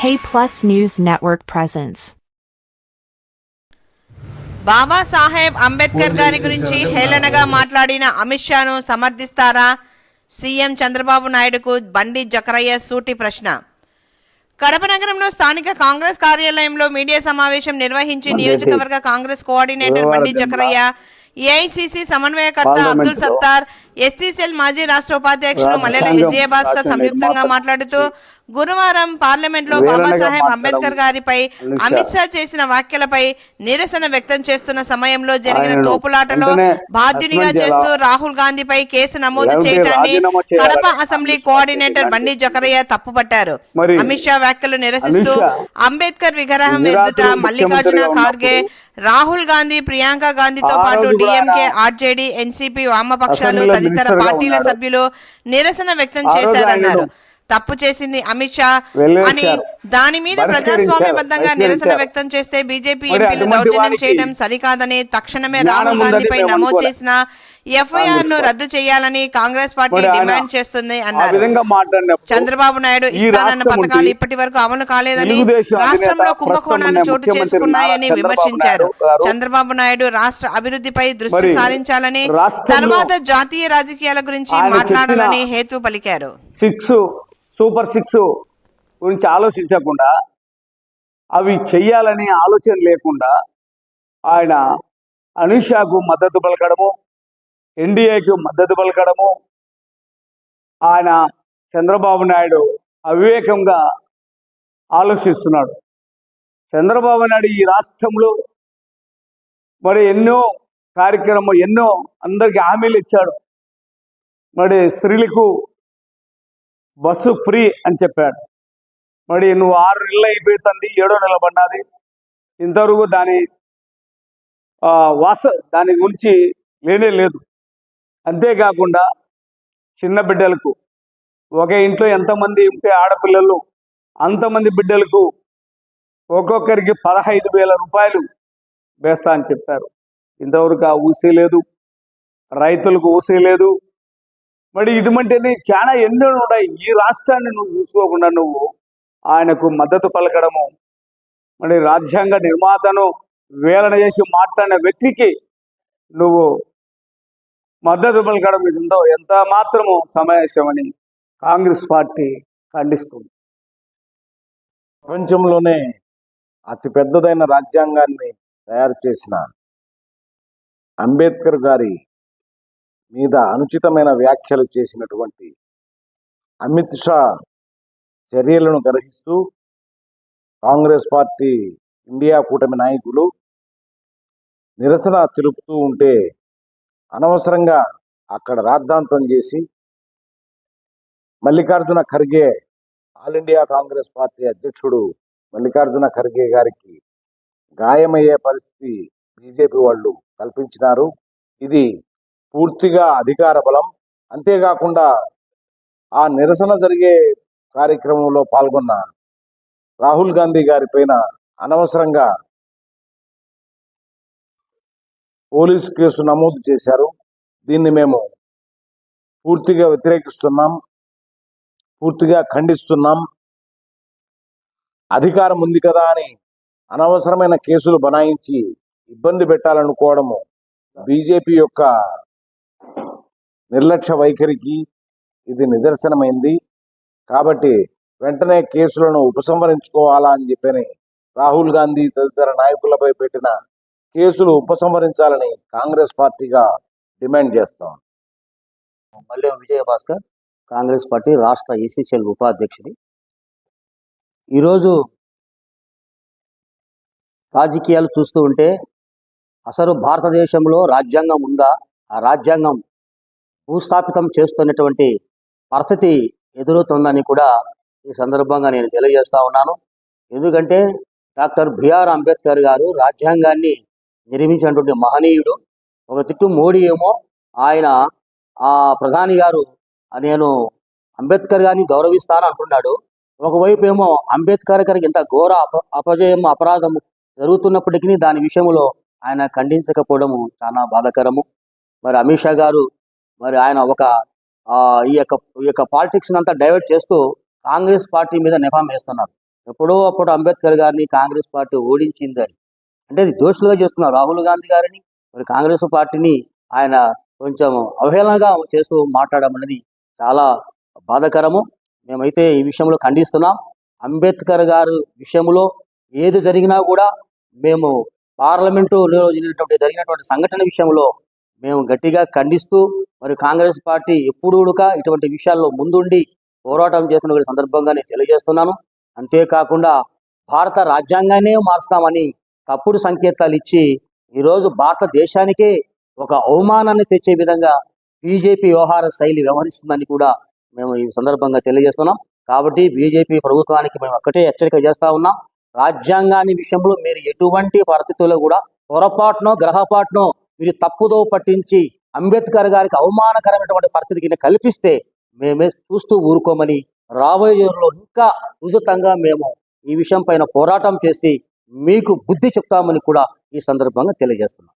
K+ News Network presents. Babasaheb Ambedkar గారి గురించి హేళనగా మాట్లాడిన అమిత్ షాను సమర్థిస్తారా? సీఎం చంద్రబాబు నాయుడుకు బండి జకరయ్య సూటి ప్రశ్న. కడప నగరంలో స్థానిక కాంగ్రెస్ కార్యాలయంలో మీడియా సమావేశం నిర్వహించి నియోజకవర్గ కాంగ్రెస్ కోఆర్డినేటర్ బండి జకరయ్య, ఏఐసిసి సమన్వయకర్త అబ్దుల్ సత్తార్, ఎస్సీ సెల్ మాజీ రాష్ట్ర ఉపాధ్యక్షులు మల్లెల విజయభాస్కర్ సంయుక్తంగా మాట్లాడుతూ గురువారం పార్లమెంట్లో బాబాసాహెబ్ అంబేద్కర్ గారిపై అమిత్ షా చేసిన వ్యాఖ్యలపై నిరసన వ్యక్తం చేస్తున్న సమయంలో జరిగిన తోపులాటలో బాధ్యునిగా చేస్తూ రాహుల్ గాంధీపై కేసు నమోదు చేయడాన్ని కడప అసెంబ్లీ కోఆర్డినేటర్ బండి జకరయ్య తప్పుపట్టారు. అమిత్ షా వ్యాఖ్యలు నిరసిస్తూ అంబేద్కర్ విగ్రహం ఎదుట మల్లికార్జున ఖార్గే, రాహుల్ గాంధీ, ప్రియాంక గాంధీతో పాటు డిఎంకే, ఆర్జేడీ, ఎన్సీపీ, వామపక్షాలు తదితర పార్టీల సభ్యులు నిరసన వ్యక్తం చేశారన్నారు. తప్పు చేసింది అమిత్ షా అని, దాని మీద ప్రజాస్వామ్యబద్ధంగా నిరసన వ్యక్తం చేస్తే బీజేపీ ఎంపీలు దౌర్జన్యం చేయడం సరికాదని, తక్షణమే రాహుల్ గాంధీపై నమోదు చేసిన ఎఫ్ఐఆర్ ను రద్దు చేయాలని కాంగ్రెస్ పార్టీ డిమాండ్ చేస్తుంది అన్నారు. చంద్రబాబు నాయుడు ఇస్తానన్న పథకాలు ఇప్పటి వరకు అమలు కాలేదని, రాష్ట్రంలో కుంభకోణాలు చోటు చేసుకున్నాయని విమర్శించారు. చంద్రబాబు నాయుడు రాష్ట్ర అభివృద్ధిపై దృష్టి సారించాలని, తర్వాత జాతీయ రాజకీయాల గురించి మాట్లాడాలని హేతు పలికారు. సూపర్ 6 గురించి ఆలోచించకుండా, అవి చెయ్యాలని ఆలోచన లేకుండా ఆయన అమిత్ షాకు మద్దతు పలకడము, ఎన్డీఏకు మద్దతు పలకడము, ఆయన చంద్రబాబు నాయుడు అవివేకంగా ఆలోచిస్తున్నాడు. చంద్రబాబు నాయుడు ఈ రాష్ట్రంలో మరి ఎన్నో ఎన్నో అందరికీ హామీలు ఇచ్చాడు. మరి స్త్రీలకు బస్సు ఫ్రీ అని చెప్పాడు. మరి నువ్వు 6 నెలలు అయిపోతుంది, 7వ నెల పడినది, ఇంతవరకు దాని గురించి లేనే లేదు. అంతేకాకుండా చిన్న బిడ్డలకు, ఒక ఇంట్లో ఎంతమంది ఉంటే ఆడపిల్లలు అంతమంది బిడ్డలకు ఒక్కొక్కరికి 15,000 రూపాయలు వేస్తా అని చెప్పారు. ఇంతవరకు ఆ ఊసే లేదు, రైతులకు ఊసే లేదు. మరి ఇటువంటివి చాలా ఎన్నో ఉన్నాయి. ఈ రాష్ట్రాన్ని నువ్వు చూసుకోకుండా నువ్వు ఆయనకు మద్దతు పలకడము, మరి రాజ్యాంగ నిర్మాతను వేలన చేసి మాట్లాడిన వ్యక్తికి నువ్వు మద్దతు పలకడం ఇదిందో ఎంత మాత్రము సమావేశమని కాంగ్రెస్ పార్టీ ఖండిస్తుంది. ప్రపంచంలోనే అతిపెద్దదైన రాజ్యాంగాన్ని తయారు చేసిన అంబేద్కర్ గారి మీద అనుచితమైన వ్యాఖ్యలు చేసినటువంటి అమిత్ షా చర్యలను గ్రహిస్తూ కాంగ్రెస్ పార్టీ, ఇండియా కూటమి నాయకులు నిరసన తెలుపుతూ ఉంటే అనవసరంగా అక్కడ రాద్ధాంతం చేసి Mallikarjuna Kharge, all India Congress party అధ్యక్షుడు మల్లికార్జున ఖర్గే గారికి గాయమయ్యే పరిస్థితి బీజేపీ వాళ్ళు కల్పించినారు. ఇది పూర్తిగా అధికార బలం. అంతేకాకుండా ఆ నిరసన జరిగే కార్యక్రమంలో పాల్గొన్న రాహుల్ గాంధీ గారి పైన అనవసరంగా పోలీసు కేసు నమోదు చేశారు. దీన్ని మేము పూర్తిగా వ్యతిరేకిస్తున్నాం, పూర్తిగా ఖండిస్తున్నాం. అధికారం ఉంది కదా అని అనవసరమైన కేసులు బనాయించి ఇబ్బంది పెట్టాలనుకోవడము బీజేపీ యొక్క నిర్లక్ష్య వైఖరికి ఇది నిదర్శనమైంది. కాబట్టి వెంటనే కేసులను ఉపసంహరించుకోవాలా అని చెప్పని రాహుల్ గాంధీ తదితర నాయకులపై పెట్టిన కేసులు ఉపసంహరించాలని కాంగ్రెస్ పార్టీగా డిమాండ్ చేస్తాం. మల్లెల విజయభాస్కర్, కాంగ్రెస్ పార్టీ రాష్ట్ర ఈసీసీఎల్ ఉపాధ్యక్షుడి. ఈరోజు రాజకీయాలు చూస్తూ ఉంటే అసలు భారతదేశంలో రాజ్యాంగం ఉందా, ఆ రాజ్యాంగం భూస్థాపితం చేస్తున్నటువంటి పరిస్థితి ఎదురవుతుందని కూడా ఈ సందర్భంగా నేను తెలియజేస్తా ఉన్నాను. ఎందుకంటే డాక్టర్ బిఆర్ అంబేద్కర్ గారు రాజ్యాంగాన్ని నిర్మించినటువంటి మహనీయుడు. ఒక తిట్టు మోడీ ఏమో ఆయన ప్రధాని గారు నేను అంబేద్కర్ గారిని గౌరవిస్తాను అంటున్నాడు. ఒకవైపు ఏమో అంబేద్కర్ గారికి ఇంత ఘోర అపజయం, అపరాధం జరుగుతున్నప్పటికీ దాని విషయంలో ఆయన ఖండించకపోవడము చాలా బాధాకరము. మరి అమిత్ షా గారు మరి ఆయన ఈ యొక్క పాలిటిక్స్ అంతా డైవర్ట్ చేస్తూ కాంగ్రెస్ పార్టీ మీద నెపం వేస్తున్నారు. ఎప్పుడో అప్పుడు అంబేద్కర్ గారిని కాంగ్రెస్ పార్టీ ఓడించిందని అంటే ఇది దోషులుగా చేస్తున్నారు రాహుల్ గాంధీ గారిని. మరి కాంగ్రెస్ పార్టీని ఆయన కొంచెం అవహేళనగా చేస్తూ మాట్లాడడం అనేది చాలా బాధాకరము. మేమైతే ఈ విషయంలో ఖండిస్తున్నాం. అంబేద్కర్ గారు విషయంలో ఏది జరిగినా కూడా మేము పార్లమెంటులో జరిగినటువంటి సంఘటన విషయంలో మేము గట్టిగా ఖండిస్తూ మరి కాంగ్రెస్ పార్టీ ఎప్పుడు కూడా ఇటువంటి విషయాల్లో ముందుండి పోరాటం చేస్తున్న సందర్భంగా నేను తెలియజేస్తున్నాను. అంతేకాకుండా భారత రాజ్యాంగాన్నే మార్చుతామని తప్పుడు సంకేతాలు ఇచ్చి ఈరోజు భారతదేశానికే ఒక అవమానాన్ని తెచ్చే విధంగా బీజేపీ వ్యవహార శైలి వ్యవహరిస్తుందని కూడా మేము ఈ సందర్భంగా తెలియజేస్తున్నాం. కాబట్టి బీజేపీ ప్రభుత్వానికి మేము ఒక్కటే హెచ్చరిక చేస్తా ఉన్నాం. రాజ్యాంగాన్ని విషయంలో మీరు ఎటువంటి పరిస్థితుల్లో కూడా పొరపాటునో గ్రహపాటునో మీరు తప్పుదో పట్టించి అంబేద్కర్ గారికి అవమానకరమైనటువంటి పరిస్థితికి కల్పిస్తే మేమే చూస్తూ ఊరుకోమని రాబోయే రోజుల్లో ఇంకా ఉధృతంగా మేము ఈ విషయం పైన పోరాటం చేసి మీకు బుద్ధి చెప్తామని కూడా ఈ సందర్భంగా తెలియజేస్తున్నాం.